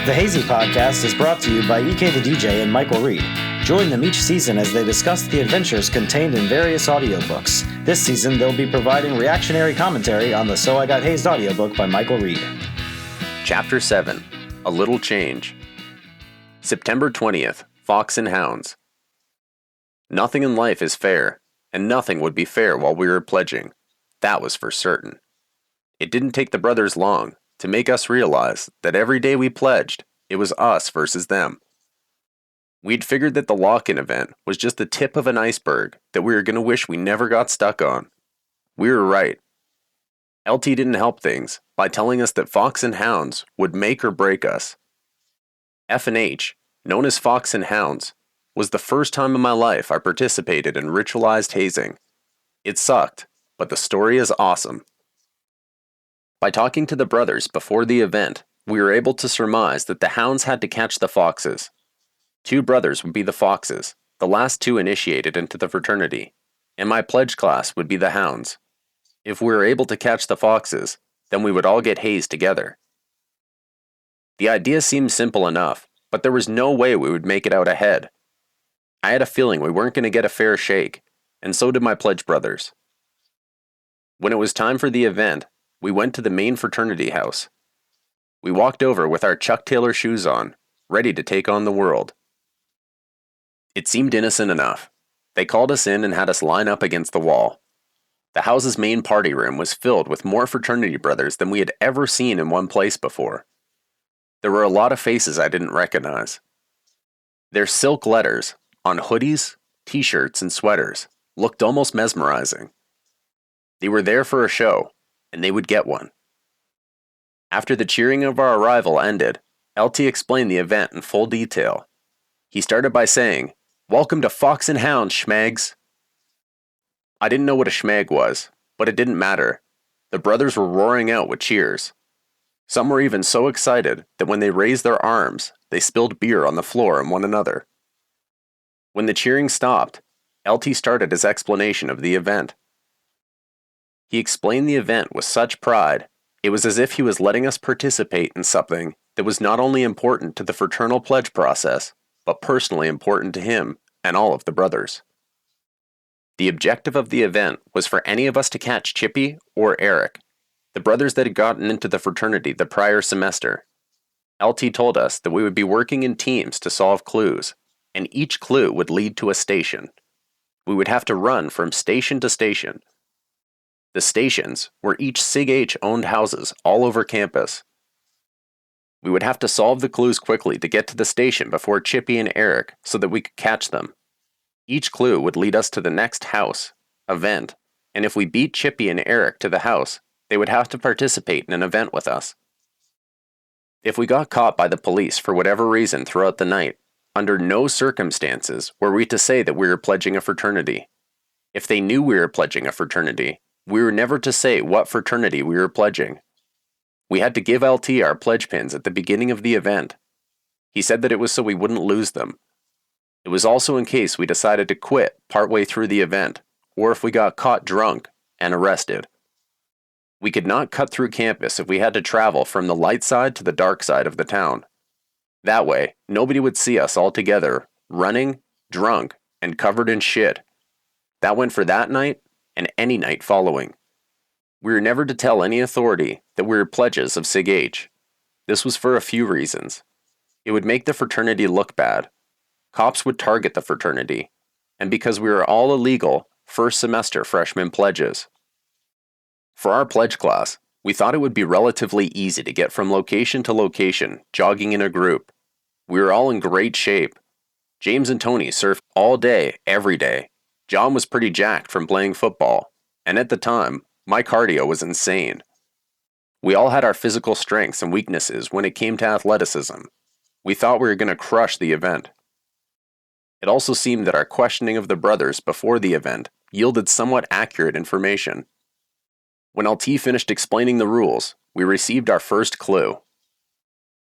The Hazy podcast is brought to you by EKtheDJ and Michael Reid. Join them each season as they discuss the adventures contained in various audiobooks. This season, they'll be providing reactionary commentary on the So I Got Hazed audiobook by Michael Reid. Chapter 7, A Little Change. September 20th, Fox and Hounds. Nothing in life is fair, and nothing would be fair while we were pledging. That was for certain. It didn't take the brothers long to make us realize that every day we pledged, it was us versus them. We'd figured that the lock-in event was just the tip of an iceberg that we were going to wish we never got stuck on. We were right. LT didn't help things by telling us that Fox and Hounds would make or break us. F&H, known as Fox and Hounds, was the first time in my life I participated in ritualized hazing. It sucked, but the story is awesome. By talking to the brothers before the event, we were able to surmise that the Hounds had to catch the Foxes. 2 brothers would be the Foxes, the last 2 initiated into the fraternity, and my pledge class would be the Hounds. If we were able to catch the Foxes, then we would all get hazed together. The idea seemed simple enough, but there was no way we would make it out ahead. I had a feeling we weren't going to get a fair shake, and so did my pledge brothers. When it was time for the event, we went to the main fraternity house. We walked over with our Chuck Taylor shoes on, ready to take on the world. It seemed innocent enough. They called us in and had us line up against the wall. The house's main party room was filled with more fraternity brothers than we had ever seen in one place before. There were a lot of faces I didn't recognize. Their silk letters on hoodies, t-shirts, and sweaters looked almost mesmerizing. They were there for a show, and they would get one. After the cheering of our arrival ended, LT explained the event in full detail. He started by saying, "Welcome to Fox and Hounds, schmags." I didn't know what a schmag was, but it didn't matter. The brothers were roaring out with cheers. Some were even so excited that when they raised their arms, they spilled beer on the floor and one another. When the cheering stopped, LT started his explanation of the event. He explained the event with such pride, it was as if he was letting us participate in something that was not only important to the fraternal pledge process, but personally important to him and all of the brothers. The objective of the event was for any of us to catch Chippy or Eric, the brothers that had gotten into the fraternity the prior semester. LT told us that we would be working in teams to solve clues, and each clue would lead to a station. We would have to run from station to station. The stations were each SIG-H owned houses all over campus. We would have to solve the clues quickly to get to the station before Chippy and Eric so that we could catch them. Each clue would lead us to the next house, event, and if we beat Chippy and Eric to the house, they would have to participate in an event with us. If we got caught by the police for whatever reason throughout the night, under no circumstances were we to say that we were pledging a fraternity. If they knew we were pledging a fraternity, we were never to say what fraternity we were pledging. We had to give LT our pledge pins at the beginning of the event. He said that it was so we wouldn't lose them. It was also in case we decided to quit partway through the event, or if we got caught drunk and arrested. We could not cut through campus if we had to travel from the light side to the dark side of the town. That way, nobody would see us all together, running, drunk, and covered in shit. That went for that night and any night following. We were never to tell any authority that we were pledges of SIG-H. This was for a few reasons. It would make the fraternity look bad. Cops would target the fraternity, and because we were all illegal, first semester freshman pledges. For our pledge class, we thought it would be relatively easy to get from location to location, jogging in a group. We were all in great shape. James and Tony surfed all day, every day. John was pretty jacked from playing football, and at the time, my cardio was insane. We all had our physical strengths and weaknesses when it came to athleticism. We thought we were going to crush the event. It also seemed that our questioning of the brothers before the event yielded somewhat accurate information. When LT finished explaining the rules, we received our first clue.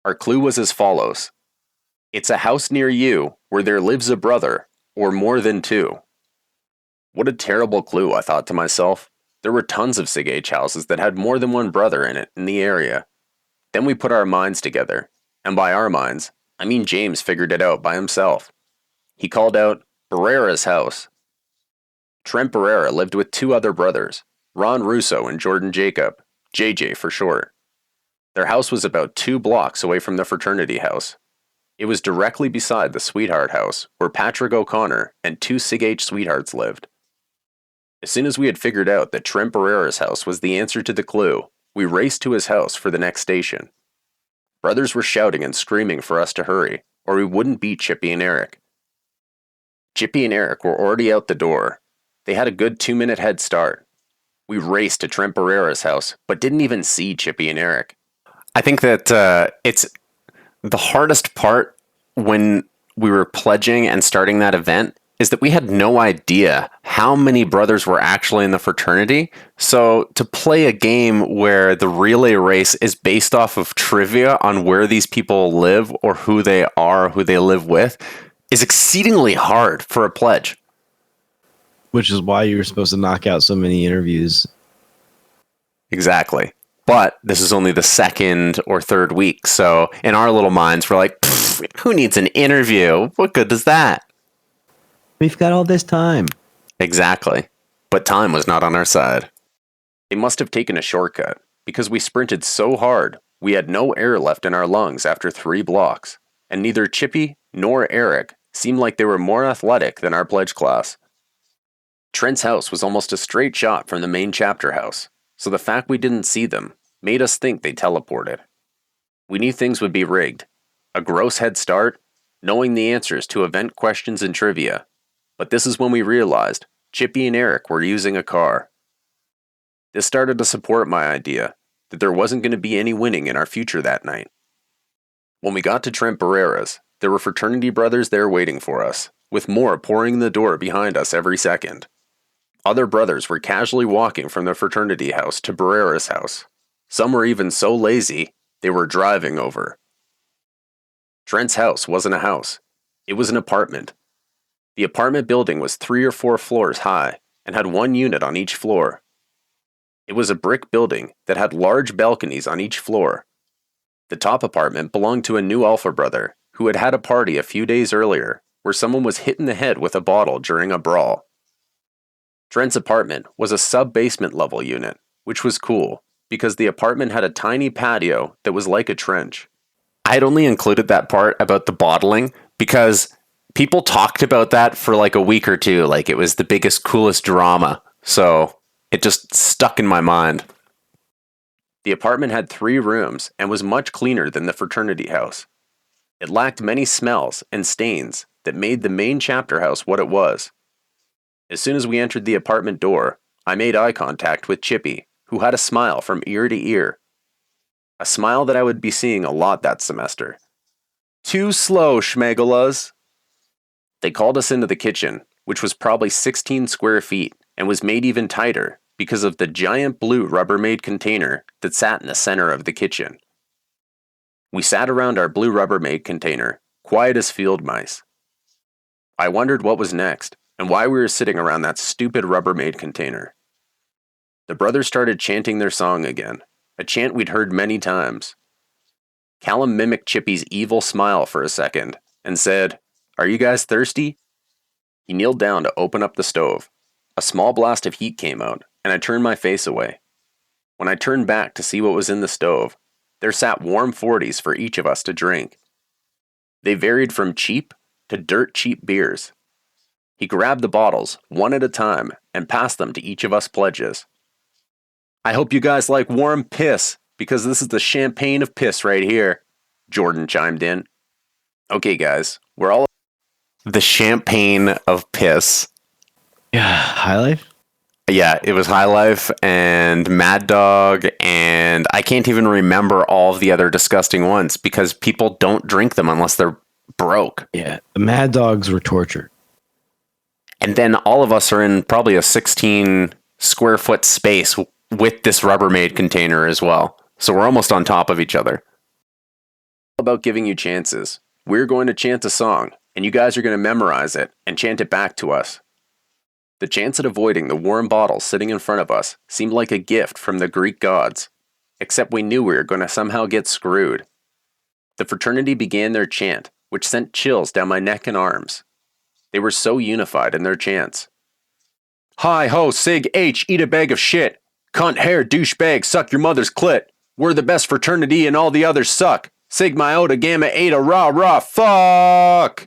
Our clue was as follows. It's a house near you where there lives a brother, or more than 2. What a terrible clue, I thought to myself. There were tons of SIG-H houses that had more than one brother in it in the area. Then we put our minds together. And by our minds, I mean James figured it out by himself. He called out, "Barrera's house." Trent Barrera lived with two other brothers, Ron Russo and Jordan Jacob, JJ for short. Their house was about 2 blocks away from the fraternity house. It was directly beside the Sweetheart house, where Patrick O'Connor and 2 Sig H sweethearts lived. As soon as we had figured out that Trent Barrera's house was the answer to the clue, we raced to his house for the next station. Brothers were shouting and screaming for us to hurry, or we wouldn't beat Chippy and Eric. Chippy and Eric were already out the door. They had a good 2-minute head start. We raced to Trent Barrera's house, but didn't even see Chippy and Eric. I think that it's the hardest part when we were pledging and starting that event is that we had no idea how many brothers were actually in the fraternity. So to play a game where the relay race is based off of trivia on where these people live or who they are, who they live with, is exceedingly hard for a pledge. Which is why you were supposed to knock out so many interviews. Exactly. But this is only the second or third week. So in our little minds, we're like, who needs an interview? What good does that? We've got all this time. Exactly. But time was not on our side. They must have taken a shortcut because we sprinted so hard we had no air left in our lungs after 3 blocks. And neither Chippy nor Eric seemed like they were more athletic than our pledge class. Trent's house was almost a straight shot from the main chapter house, so the fact we didn't see them made us think they teleported. We knew things would be rigged. A gross head start, knowing the answers to event questions and trivia. But this is when we realized Chippy and Eric were using a car. This started to support my idea that there wasn't going to be any winning in our future that night. When we got to Trent Barrera's, there were fraternity brothers there waiting for us, with more pouring in the door behind us every second. Other brothers were casually walking from the fraternity house to Barrera's house. Some were even so lazy, they were driving over. Trent's house wasn't a house. It was an apartment. The apartment building was 3 or 4 floors high and had 1 unit on each floor. It was a brick building that had large balconies on each floor. The top apartment belonged to a new alpha brother who had had a party a few days earlier where someone was hit in the head with a bottle during a brawl. Trent's apartment was a sub-basement level unit, which was cool, because the apartment had a tiny patio that was like a trench. I had only included that part about the bottling because people talked about that for like a week or two, like it was the biggest, coolest drama, so it just stuck in my mind. The apartment had 3 rooms and was much cleaner than the fraternity house. It lacked many smells and stains that made the main chapter house what it was. As soon as we entered the apartment door, I made eye contact with Chippy, who had a smile from ear to ear. A smile that I would be seeing a lot that semester. "Too slow, schmegalas." They called us into the kitchen, which was probably 16 square feet and was made even tighter because of the giant blue Rubbermaid container that sat in the center of the kitchen. We sat around our blue Rubbermaid container, quiet as field mice. I wondered what was next, and why we were sitting around that stupid Rubbermaid container. The brothers started chanting their song again, a chant we'd heard many times. Callum mimicked Chippy's evil smile for a second, and said, "Are you guys thirsty?" He kneeled down to open up the stove. A small blast of heat came out, and I turned my face away. When I turned back to see what was in the stove, there sat warm 40s for each of us to drink. They varied from cheap to dirt cheap beers. He grabbed the bottles, one at a time, and passed them to each of us pledges. "I hope you guys like warm piss, because this is the champagne of piss right here," Jordan chimed in. Okay, guys, we're all... The champagne of piss. Yeah, High Life? Yeah, it was High Life and Mad Dog, and I can't even remember all of the other disgusting ones, because people don't drink them unless they're broke. Yeah, the Mad Dogs were tortured. And then all of us are in probably a 16 square foot space with this Rubbermaid container as well. So we're almost on top of each other. About giving you chances. We're going to chant a song, and you guys are going to memorize it and chant it back to us. The chance at avoiding the warm bottle sitting in front of us seemed like a gift from the Greek gods, except we knew we were going to somehow get screwed. The fraternity began their chant, which sent chills down my neck and arms. They were so unified in their chants. Hi ho, sig H, eat a bag of shit. Cunt hair, douchebag, suck your mother's clit. We're the best fraternity and all the others suck. Sigma iota gamma eta rah rah fuck.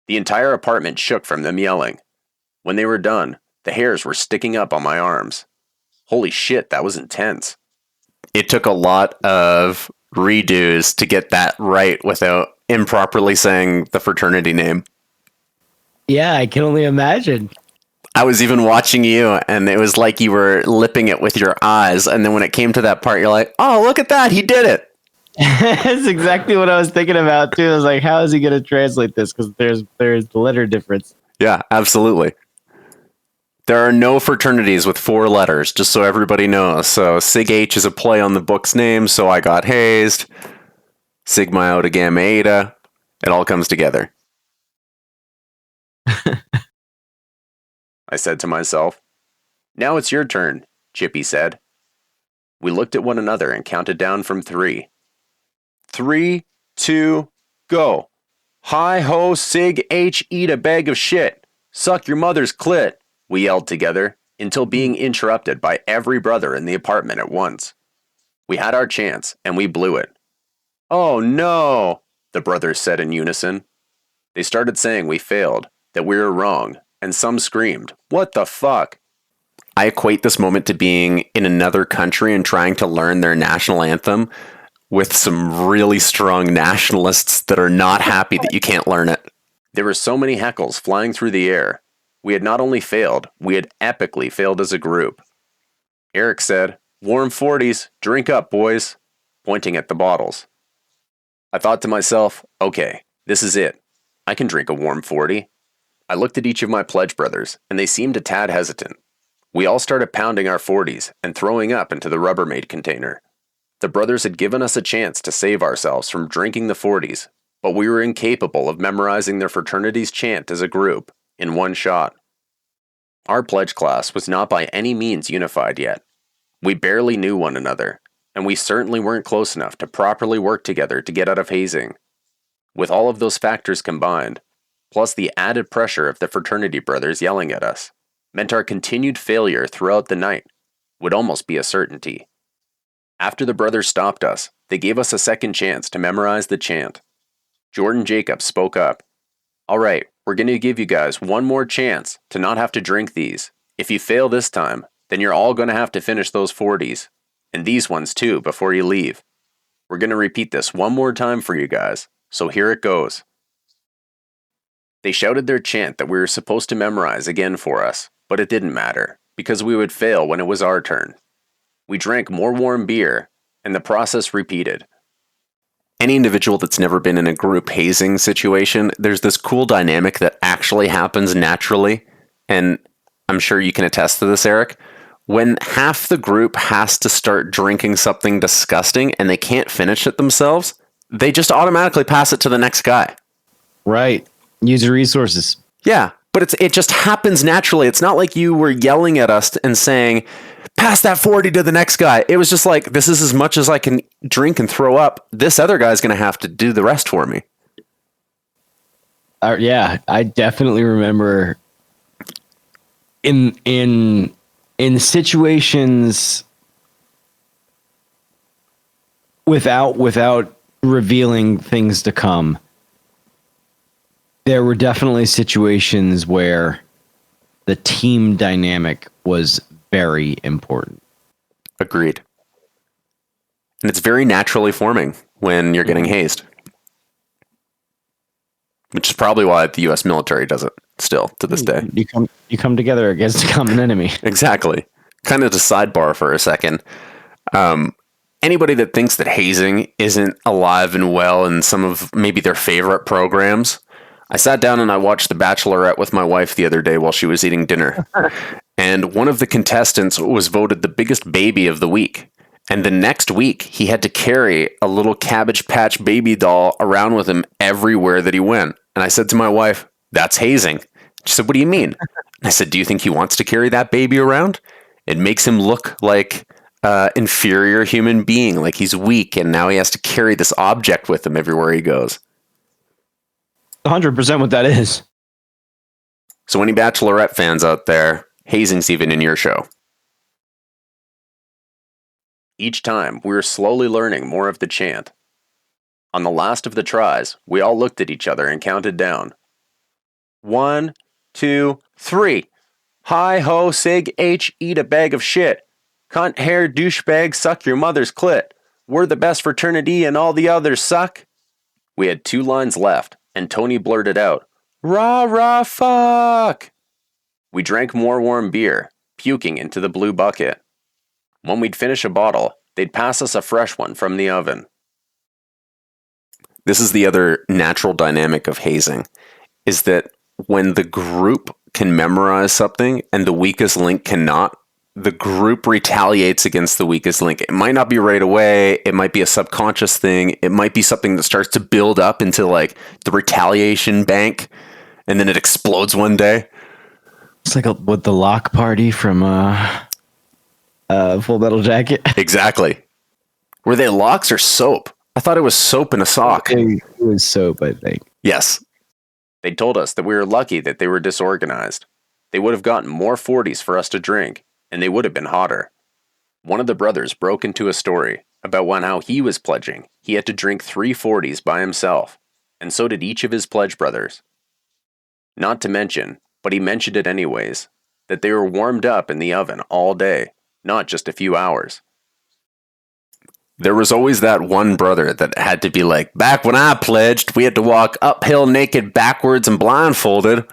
The entire apartment shook from them yelling. When they were done, the hairs were sticking up on my arms. Holy shit, that was intense. It took a lot of redos to get that right without improperly saying the fraternity name. Yeah, I can only imagine. I was even watching you, and it was like you were lipping it with your eyes, and then when it came to that part, you're like, oh, look at that, he did it. That's exactly what I was thinking about, too. I was like, how is he going to translate this? Because there's the letter difference. Yeah, absolutely. There are no fraternities with 4 letters, just so everybody knows. So Sig H is a play on the book's name, So I Got Hazed. Sigma Iota Gamma Eta. It all comes together. I said to myself. Now it's your turn, Chippy said. We looked at one another and counted down from 3. 3, 2, go. Hi ho, Sig H, eat a bag of shit. Suck your mother's clit. We yelled together, until being interrupted by every brother in the apartment at once. We had our chance, and we blew it. Oh no, the brothers said in unison. They started saying we failed, that we were wrong, and some screamed, what the fuck? I equate this moment to being in another country and trying to learn their national anthem with some really strong nationalists that are not happy that you can't learn it. There were so many heckles flying through the air. We had not only failed, we had epically failed as a group. Eric said, warm 40s, drink up, boys, pointing at the bottles. I thought to myself, okay, this is it. I can drink a warm 40. I looked at each of my pledge brothers, and they seemed a tad hesitant. We all started pounding our 40s and throwing up into the Rubbermaid container. The brothers had given us a chance to save ourselves from drinking the 40s, but we were incapable of memorizing their fraternity's chant as a group in one shot. Our pledge class was not by any means unified yet. We barely knew one another, and we certainly weren't close enough to properly work together to get out of hazing. With all of those factors combined, plus the added pressure of the fraternity brothers yelling at us, meant our continued failure throughout the night would almost be a certainty. After the brothers stopped us, they gave us a second chance to memorize the chant. Jordan Jacobs spoke up. All right, we're going to give you guys one more chance to not have to drink these. If you fail this time, then you're all going to have to finish those 40s. And these ones too, before you leave. We're going to repeat this one more time for you guys, so here it goes. They shouted their chant that we were supposed to memorize again for us, but it didn't matter, because we would fail when it was our turn. We drank more warm beer, and the process repeated. Any individual that's never been in a group hazing situation, there's this cool dynamic that actually happens naturally, and I'm sure you can attest to this, Eric. When half the group has to start drinking something disgusting and they can't finish it themselves, they just automatically pass it to the next guy. Right. Use your resources. Yeah, but it just happens naturally. It's not like you were yelling at us and saying, pass that 40 to the next guy. It was just like, this is as much as I can drink and throw up. This other guy's going to have to do the rest for me. Yeah, I definitely remember in situations without revealing things to come. There were definitely situations where the team dynamic was very important. Agreed. And it's very naturally forming when you're getting hazed. Which is probably why the U.S. military does it still to this day. You come together against a common enemy. Exactly. Kind of to sidebar for a second. Anybody that thinks that hazing isn't alive and well in some of maybe their favorite programs, I sat down and I watched The Bachelorette with my wife the other day while she was eating dinner. And one of the contestants was voted the biggest baby of the week. And the next week, he had to carry a little Cabbage Patch baby doll around with him everywhere that he went. And I said to my wife, that's hazing. She said, what do you mean? And I said, do you think he wants to carry that baby around? It makes him look like inferior human being, like he's weak and now he has to carry this object with him everywhere he goes. 100% what that is. So any Bachelorette fans out there, hazing's even in your show. Each time, we were slowly learning more of the chant. On the last of the tries, we all looked at each other and counted down. 1, 2, 3. Hi ho sig h, eat a bag of shit. Cunt hair douchebag, suck your mother's clit. We're the best fraternity and all the others suck. We had 2 lines left, and Tony blurted out, "Rah rah fuck!" We drank more warm beer, puking into the blue bucket. When we'd finish a bottle, they'd pass us a fresh one from the oven. This is the other natural dynamic of hazing, is that when the group can memorize something and the weakest link cannot, the group retaliates against the weakest link. It might not be right away. It might be a subconscious thing. It might be something that starts to build up into like the retaliation bank, and then it explodes one day. It's like with the lock party from Full Metal Jacket. Exactly. Were they locks or soap? I thought it was soap in a sock. It was soap, I think. Yes. They told us that we were lucky that they were disorganized. They would have gotten more 40s for us to drink, and they would have been hotter. One of the brothers broke into a story about how he was pledging. He had to drink 3 40s by himself, and so did each of his pledge brothers. Not to mention, but he mentioned it anyways, that they were warmed up in the oven all day, not just a few hours. There was always that one brother that had to be like, back when I pledged, we had to walk uphill naked backwards and blindfolded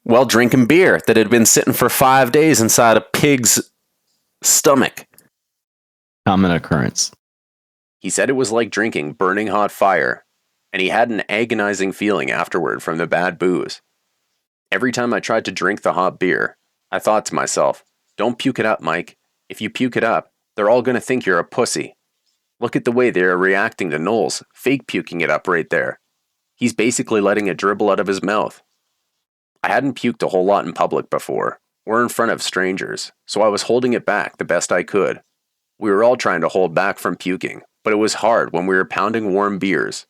while drinking beer that had been sitting for 5 days inside a pig's stomach. Common occurrence. He said it was like drinking burning hot fire, and he had an agonizing feeling afterward from the bad booze. Every time I tried to drink the hot beer, I thought to myself, don't puke it up, Mike. If you puke it up, they're all going to think you're a pussy. Look at the way they are reacting to Knowles, fake puking it up right there. He's basically letting it dribble out of his mouth. I hadn't puked a whole lot in public before, or in front of strangers, so I was holding it back the best I could. We were all trying to hold back from puking, but it was hard when we were pounding warm beers.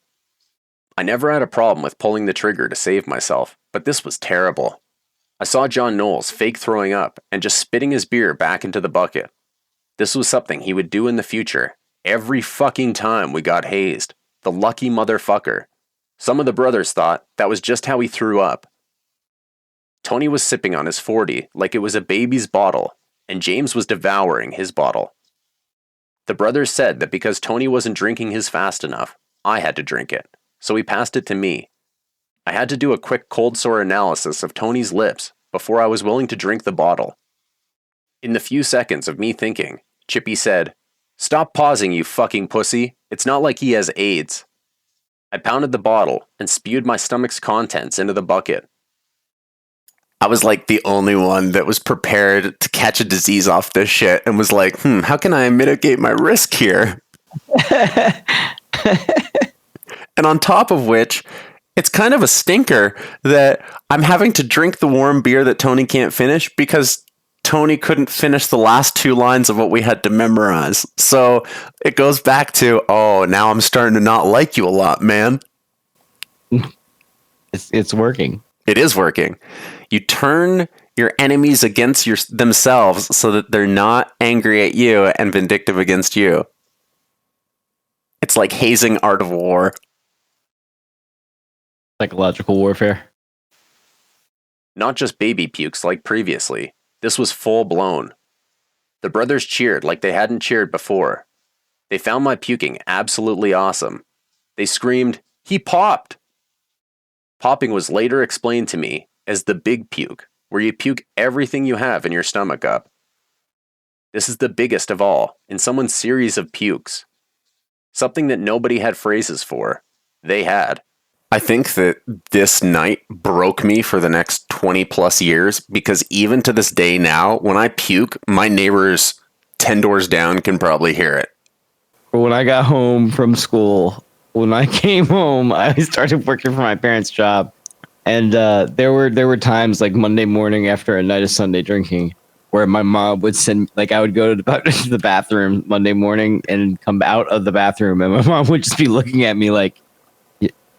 I never had a problem with pulling the trigger to save myself, but this was terrible. I saw John Knowles fake throwing up and just spitting his beer back into the bucket. This was something he would do in the future, every fucking time we got hazed. The lucky motherfucker. Some of the brothers thought that was just how he threw up. Tony was sipping on his 40 like it was a baby's bottle, and James was devouring his bottle. The brothers said that because Tony wasn't drinking his fast enough, I had to drink it, so he passed it to me. I had to do a quick cold sore analysis of Tony's lips before I was willing to drink the bottle. In the few seconds of me thinking, Chippy said, "Stop pausing, you fucking pussy. It's not like he has AIDS." I pounded the bottle and spewed my stomach's contents into the bucket. I was like the only one that was prepared to catch a disease off this shit and was like, how can I mitigate my risk here? And on top of which, it's kind of a stinker that I'm having to drink the warm beer that Tony can't finish because Tony couldn't finish the last 2 lines of what we had to memorize. So it goes back to, now I'm starting to not like you a lot, man. It's working. It is working. You turn your enemies against themselves so that they're not angry at you and vindictive against you. It's like hazing art of war. Psychological warfare. Not just baby pukes like previously. This was full blown. The brothers cheered like they hadn't cheered before. They found my puking absolutely awesome. They screamed, "He popped!" Popping was later explained to me as the big puke, where you puke everything you have in your stomach up. This is the biggest of all in someone's series of pukes. Something that nobody had phrases for. They had. I think that this night broke me for the next 20 plus years because even to this day now, when I puke, my neighbors 10 doors down can probably hear it. When I got home from school, when I came home, I started working for my parents' job. And there were times like Monday morning after a night of Sunday drinking where my mom would send, like, I would go to the bathroom Monday morning and come out of the bathroom, and my mom would just be looking at me like,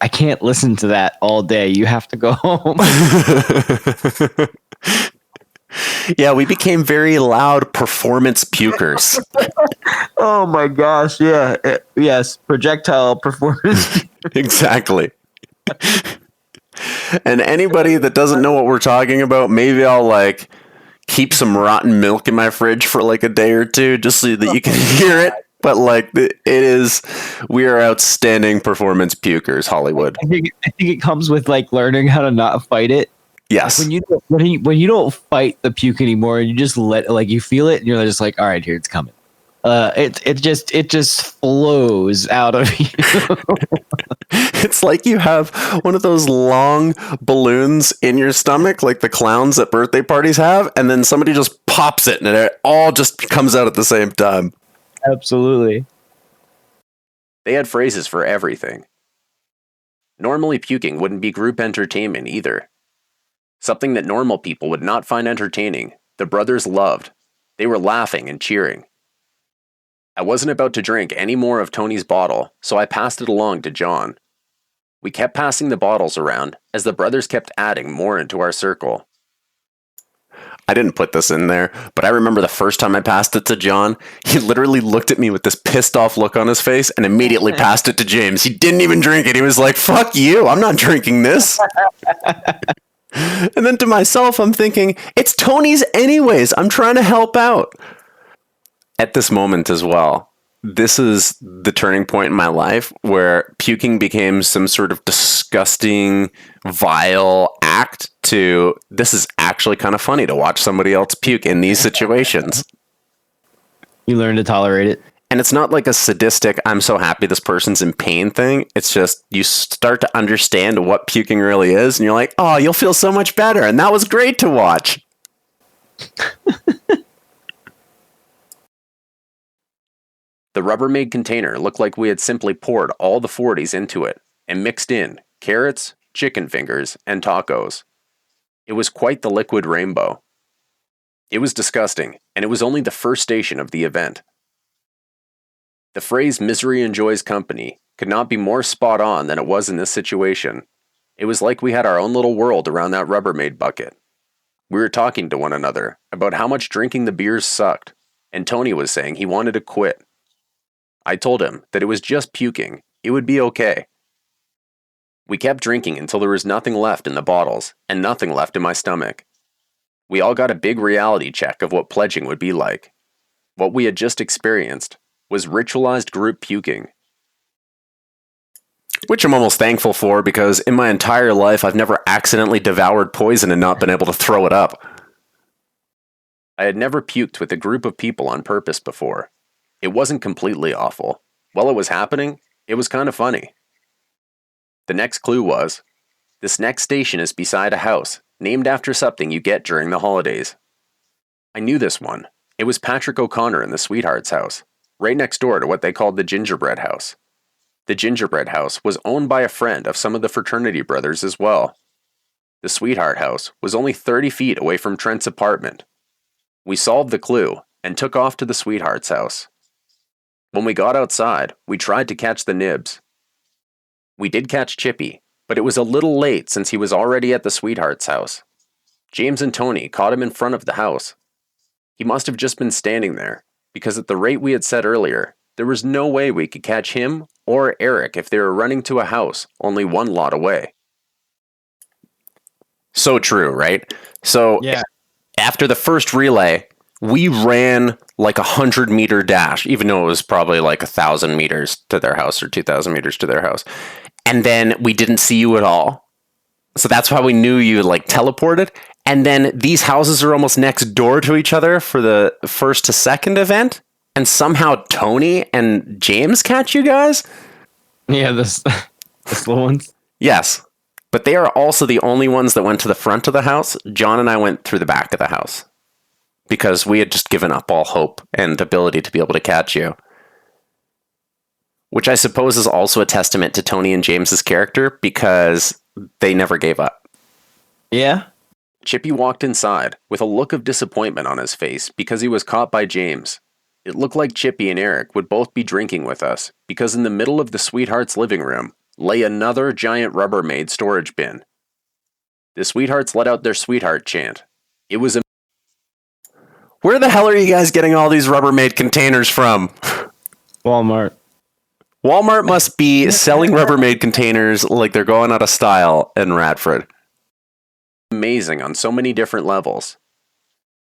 I can't listen to that all day. You have to go home. Yeah, we became very loud performance pukers. Oh my gosh, yeah. Yes, projectile performance. Exactly. And anybody that doesn't know what we're talking about, maybe I'll like keep some rotten milk in my fridge for like a day or two just so that you can hear it. But like we are outstanding performance pukers, Hollywood. I think it comes with like learning how to not fight it. Yes. When you don't fight the puke anymore, you just let, like, you feel it and you're just like, all right, here it's coming. It just flows out of you. It's like you have one of those long balloons in your stomach, like the clowns at birthday parties have, and then somebody just pops it and it all just comes out at the same time. Absolutely. They had phrases for everything. Normally, puking wouldn't be group entertainment either. Something that normal people would not find entertaining, the brothers loved. They were laughing and cheering. I wasn't about to drink any more of Tony's bottle, so I passed it along to John. We kept passing the bottles around as the brothers kept adding more into our circle. I didn't put this in there, but I remember the first time I passed it to John, he literally looked at me with this pissed off look on his face and immediately passed it to James. He didn't even drink it. He was like, fuck you, I'm not drinking this. And then to myself, I'm thinking, it's Tony's anyways. I'm trying to help out. At this moment as well, this is the turning point in my life where puking became some sort of disgusting, vile act to, this is actually kind of funny to watch somebody else puke in these situations. You learn to tolerate it. And it's not like a sadistic, I'm so happy this person's in pain thing. It's just you start to understand what puking really is. And you're like, oh, you'll feel so much better. And that was great to watch. The Rubbermaid container looked like we had simply poured all the 40s into it and mixed in carrots, chicken fingers, and tacos. It was quite the liquid rainbow. It was disgusting, and it was only the first station of the event. The phrase misery enjoys company could not be more spot on than it was in this situation. It was like we had our own little world around that Rubbermaid bucket. We were talking to one another about how much drinking the beers sucked, and Tony was saying he wanted to quit. I told him that it was just puking. It would be okay. We kept drinking until there was nothing left in the bottles and nothing left in my stomach. We all got a big reality check of what pledging would be like. What we had just experienced was ritualized group puking. Which I'm almost thankful for because in my entire life I've never accidentally devoured poison and not been able to throw it up. I had never puked with a group of people on purpose before. It wasn't completely awful. While it was happening, it was kind of funny. The next clue was, this next station is beside a house, named after something you get during the holidays. I knew this one. It was Patrick O'Connor in the Sweethearts house, right next door to what they called the Gingerbread House. The Gingerbread House was owned by a friend of some of the fraternity brothers as well. The Sweetheart House was only 30 feet away from Trent's apartment. We solved the clue and took off to the Sweethearts house. When we got outside, we tried to catch the nibs. We did catch Chippy, but it was a little late since he was already at the Sweethearts house. James and Tony caught him in front of the house. He must have just been standing there, because at the rate we had said earlier, there was no way we could catch him or Eric if they were running to a house only one lot away. So true, right? So yeah. After the first relay, we ran like 100-meter dash, even though it was probably like 1,000 meters to their house or 2,000 meters to their house. And then we didn't see you at all. So that's how we knew you like teleported. And then these houses are almost next door to each other for the first to second event. And somehow Tony and James catch you guys? Yeah, the slow ones. Yes. But they are also the only ones that went to the front of the house. John and I went through the back of the house. Because we had just given up all hope and ability to be able to catch you. Which I suppose is also a testament to Tony and James's character because they never gave up. Yeah. Chippy walked inside with a look of disappointment on his face because he was caught by James. It looked like Chippy and Eric would both be drinking with us because in the middle of the Sweethearts' living room lay another giant Rubbermaid storage bin. The Sweethearts let out their Sweetheart chant. It was a... Where the hell are you guys getting all these Rubbermaid containers from? Walmart. Walmart must be selling Rubbermaid containers like they're going out of style in Radford. Amazing on so many different levels.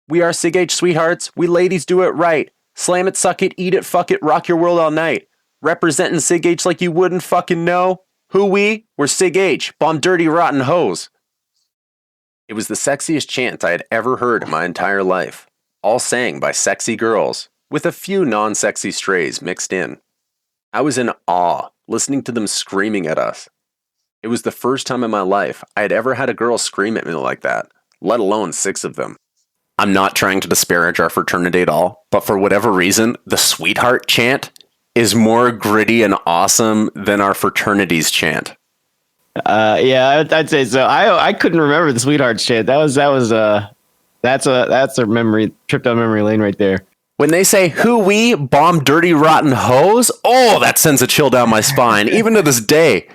We are Sig H Sweethearts. We ladies do it right. Slam it, suck it, eat it, fuck it, rock your world all night. Representing Sig H like you wouldn't fucking know. Who we? We're Sig H. Bomb dirty rotten hoes. It was the sexiest chant I had ever heard in my entire life. All sang by sexy girls, with a few non-sexy strays mixed in. I was in awe, listening to them screaming at us. It was the first time in my life I had ever had a girl scream at me like that, let alone 6 of them. I'm not trying to disparage our fraternity at all, but for whatever reason, the Sweetheart chant is more gritty and awesome than our fraternity's chant. Yeah, I'd say so. I couldn't remember the Sweetheart chant. That's a memory trip down memory lane right there. When they say, who we, bomb dirty rotten hoes, oh, that sends a chill down my spine, even to this day.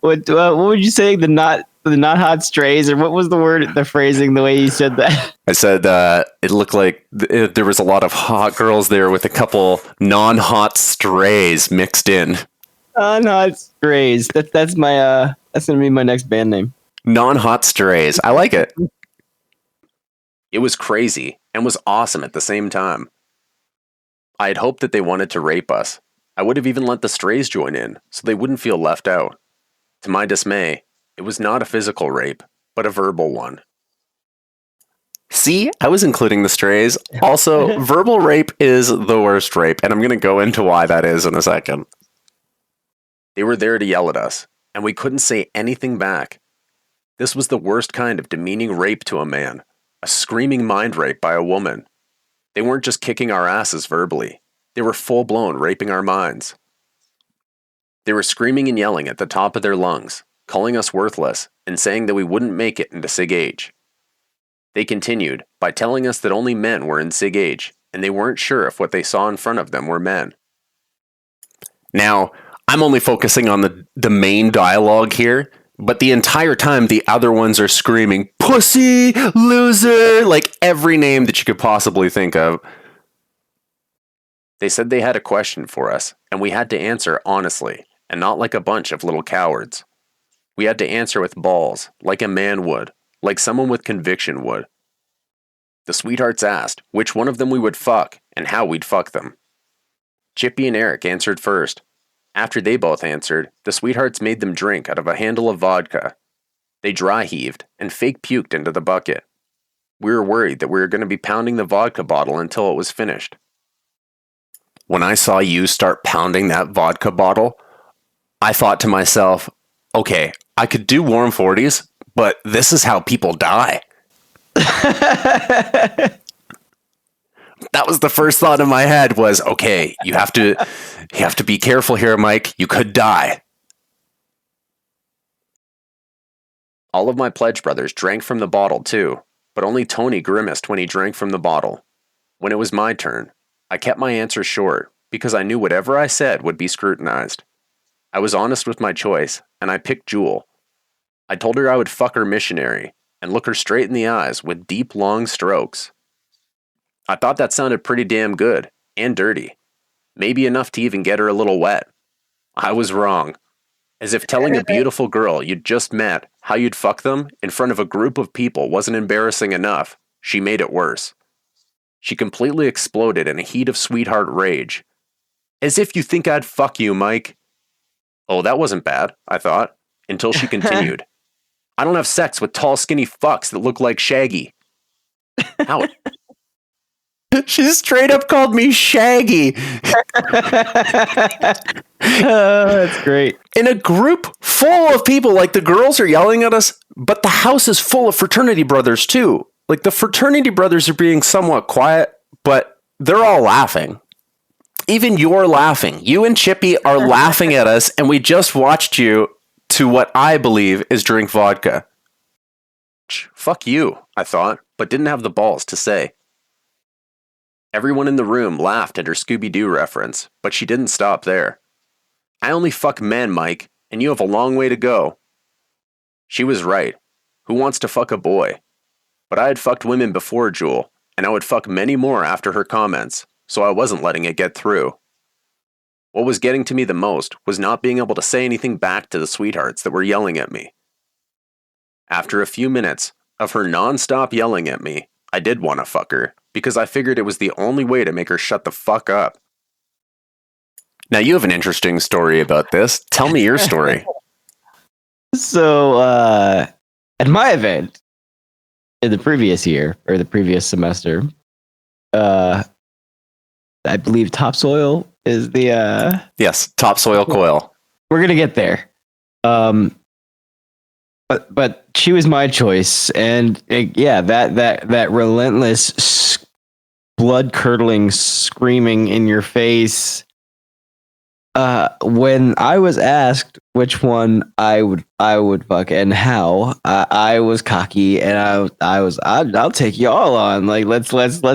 What would you say? The not hot strays, or what was the word, the phrasing, the way you said that? I said it looked like there was a lot of hot girls there with a couple non-hot strays mixed in. Non-hot strays. That's my that's gonna be my next band name. Non-hot strays. I like it. It was crazy and was awesome at the same time. I had hoped that they wanted to rape us. I would have even let the strays join in so they wouldn't feel left out. To my dismay, it was not a physical rape, but a verbal one. See, I was including the strays. Also, verbal rape is the worst rape, and I'm going to go into why that is in a second. They were there to yell at us, and we couldn't say anything back. This was the worst kind of demeaning rape to a man, a screaming mind rape by a woman. They weren't just kicking our asses verbally, they were full-blown raping our minds. They were screaming and yelling at the top of their lungs, calling us worthless, and saying that we wouldn't make it into Sig H. They continued by telling us that only men were in Sig H, and they weren't sure if what they saw in front of them were men. Now, I'm only focusing on the main dialogue here, but the entire time the other ones are screaming, pussy, loser, like every name that you could possibly think of. They said they had a question for us, and we had to answer honestly, and not like a bunch of little cowards. We had to answer with balls, like a man would, like someone with conviction would. The Sweethearts asked which one of them we would fuck, and how we'd fuck them. Chippy and Eric answered first. After they both answered, the Sweethearts made them drink out of a handle of vodka. They dry heaved and fake puked into the bucket. We were worried that we were going to be pounding the vodka bottle until it was finished. When I saw you start pounding that vodka bottle, I thought to myself, okay, I could do warm 40s, but this is how people die. That was the first thought in my head was, okay, you have to be careful here, Mike. You could die. All of my pledge brothers drank from the bottle too, but only Tony grimaced when he drank from the bottle. When it was my turn, I kept my answer short because I knew whatever I said would be scrutinized. I was honest with my choice, and I picked Jewel. I told her I would fuck her missionary and look her straight in the eyes with deep, long strokes. I thought that sounded pretty damn good, and dirty. Maybe enough to even get her a little wet. I was wrong. As if telling a beautiful girl you'd just met how you'd fuck them in front of a group of people wasn't embarrassing enough, she made it worse. She completely exploded in a heat of sweetheart rage. As if you think I'd fuck you, Mike. Oh, that wasn't bad, I thought, until she continued. I don't have sex with tall, skinny fucks that look like Shaggy. How? She straight up called me Shaggy. That's great. In a group full of people, like the girls are yelling at us, but the house is full of fraternity brothers too. Like the fraternity brothers are being somewhat quiet, but they're all laughing. Even you're laughing. You and Chippy are laughing at us, and we just watched you to what I believe is drink vodka. Fuck you, I thought, but didn't have the balls to say. Everyone in the room laughed at her Scooby-Doo reference, but she didn't stop there. I only fuck men, Mike, and you have a long way to go. She was right. Who wants to fuck a boy? But I had fucked women before Jewel, and I would fuck many more after her comments, so I wasn't letting it get through. What was getting to me the most was not being able to say anything back to the sweethearts that were yelling at me. After a few minutes of her non-stop yelling at me, I did want to fuck her, because I figured it was the only way to make her shut the fuck up. Now you have an interesting story about this. Tell me your story. So, at my event in the previous year or the previous semester, I believe topsoil is the Yes, topsoil coil. We're gonna get there. But she was my choice, and that relentless, blood curdling screaming in your face. When I was asked which one I would fuck and how, I was cocky, and I'll take you all on. Like let's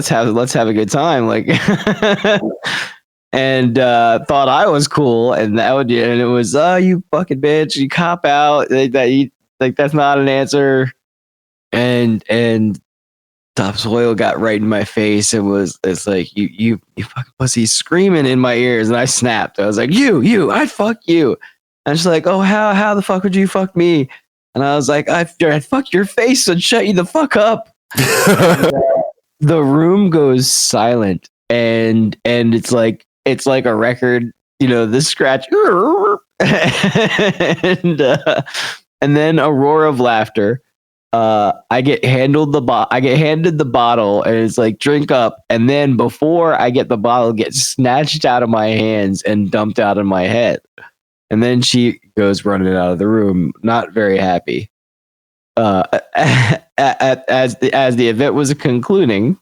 have a good time. Like, and thought I was cool, and it was you fucking bitch, you cop out, that's not an answer, and topsoil got right in my face and it's like you fucking pussy, screaming in my ears, and I snapped. I was like, you, I'd fuck you. And she's like, oh, how the fuck would you fuck me? And I was like, I'd fuck your face and shut you the fuck up. And, the room goes silent, and it's like a record, the scratch, and then a roar of laughter. I get handed the bottle, and it's like, drink up. And then before I get the bottle, it gets snatched out of my hands and dumped out of my head. And then she goes running out of the room, not very happy. As the event was concluding,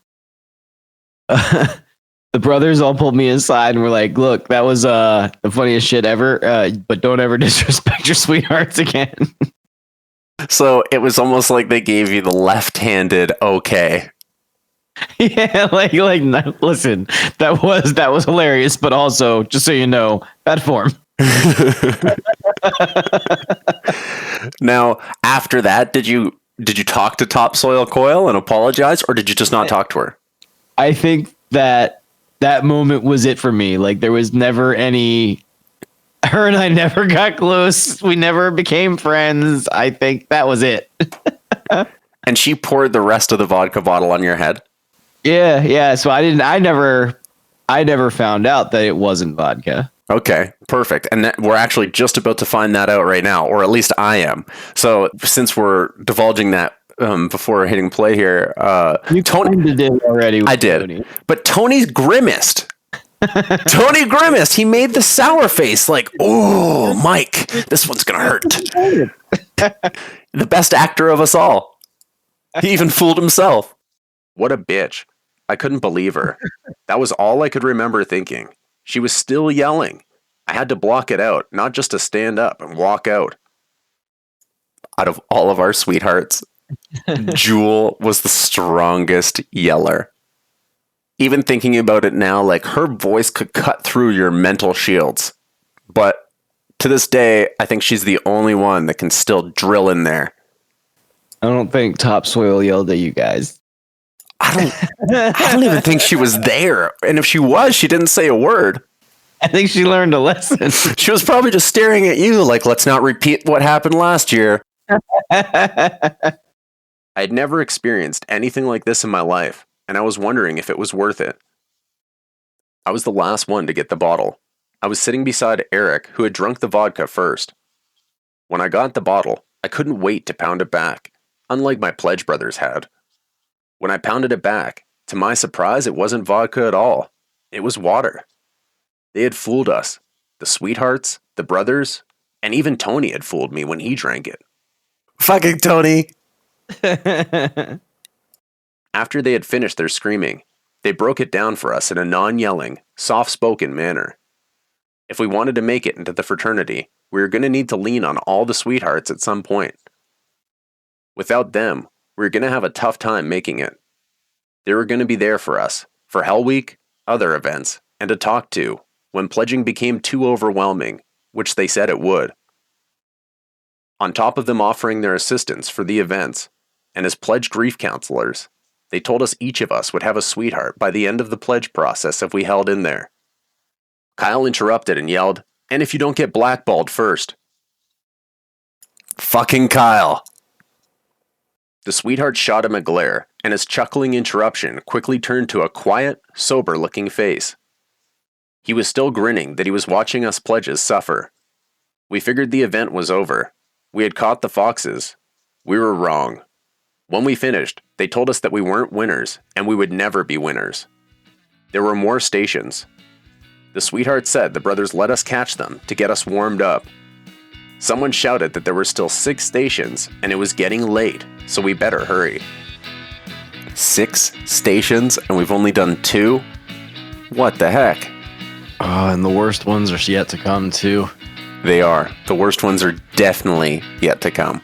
the brothers all pulled me aside and were like, look, that was the funniest shit ever, but don't ever disrespect your sweethearts again. So it was almost like they gave you the left-handed okay. Yeah, like listen, that was hilarious, but also, just so you know, bad form. Now, after that, did you talk to Topsoil Coil and apologize, or did you just not talk to her? I think that moment was it for me. Like, there was never any. Her and I never got close. We never became friends. I think that was it. And she poured the rest of the vodka bottle on your head? Yeah. So I never found out that it wasn't vodka. Okay, perfect. And we're actually just about to find that out right now, or at least I am. So since we're divulging that before hitting play here, Tony did already. I did. Tony. But Tony's grimaced. Tony grimaced. He made the sour face, like, oh, Mike, this one's gonna hurt. The best actor of us all. He even fooled himself. What a bitch. I couldn't believe her. That was all I could remember thinking. She was still yelling. I had to block it out, not just to stand up and walk out. Out of all of our sweethearts, Jewel was the strongest yeller. Even thinking about it now, like, her voice could cut through your mental shields. But to this day, I think she's the only one that can still drill in there. I don't think Topsoil yelled at you guys. I don't even think she was there. And if she was, she didn't say a word. I think she learned a lesson. She was probably just staring at you like, let's not repeat what happened last year. I had never experienced anything like this in my life, and I was wondering if it was worth it. I was the last one to get the bottle. I was sitting beside Eric, who had drunk the vodka first. When I got the bottle, I couldn't wait to pound it back, unlike my pledge brothers had. When I pounded it back, to my surprise, it wasn't vodka at all. It was water. They had fooled us. The sweethearts, the brothers, and even Tony had fooled me when he drank it. Fucking Tony! After they had finished their screaming, they broke it down for us in a non-yelling, soft-spoken manner. If we wanted to make it into the fraternity, we were going to need to lean on all the sweethearts at some point. Without them, we were going to have a tough time making it. They were going to be there for us, for Hell Week, other events, and to talk to when pledging became too overwhelming, which they said it would. On top of them offering their assistance for the events, and as pledged grief counselors, they told us each of us would have a sweetheart by the end of the pledge process if we held in there. Kyle interrupted and yelled, "And if you don't get blackballed first." Fucking Kyle! The sweetheart shot him a glare, and his chuckling interruption quickly turned to a quiet, sober-looking face. He was still grinning that he was watching us pledges suffer. We figured the event was over. We had caught the foxes. We were wrong. When we finished, they told us that we weren't winners, and we would never be winners. There were more stations. The sweetheart said the brothers let us catch them to get us warmed up. Someone shouted that there were still 6 stations, and it was getting late, so we better hurry. 6 stations, and we've only done 2? What the heck? Oh, and the worst ones are yet to come, too. They are. The worst ones are definitely yet to come.